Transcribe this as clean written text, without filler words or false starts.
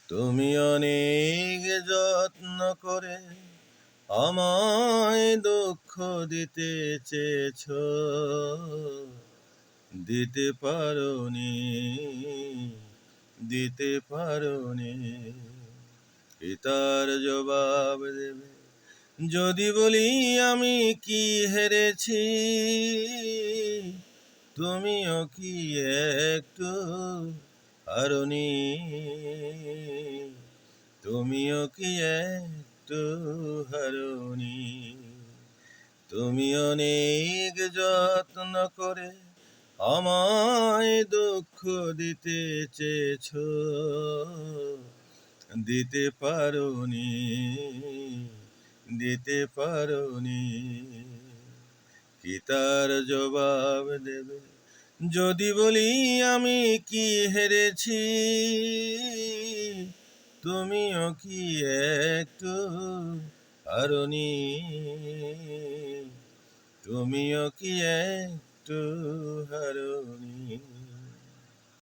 তুমি অনেক যত্ন করে আমায় দুঃখ দিতে চেয়েছো, দিতে পারোনি, দিতে পারোনি। কি তার জবাব দেবে যদি বলি আমি কি হেরেছি? তুমিও কি একটু হারনি? তুমিও কি একটু হারনি? তুমি অনেক যত্ন করে আমায় দুঃখ দিতে চেয়েছো, দিতে পারোনি, দিতে পারোনি। কি তার জবাব দেবে যদি বলি আমি কি হেরেছি? তুমিও কি একটু হারনি? তুমিও কি একটু হারনি?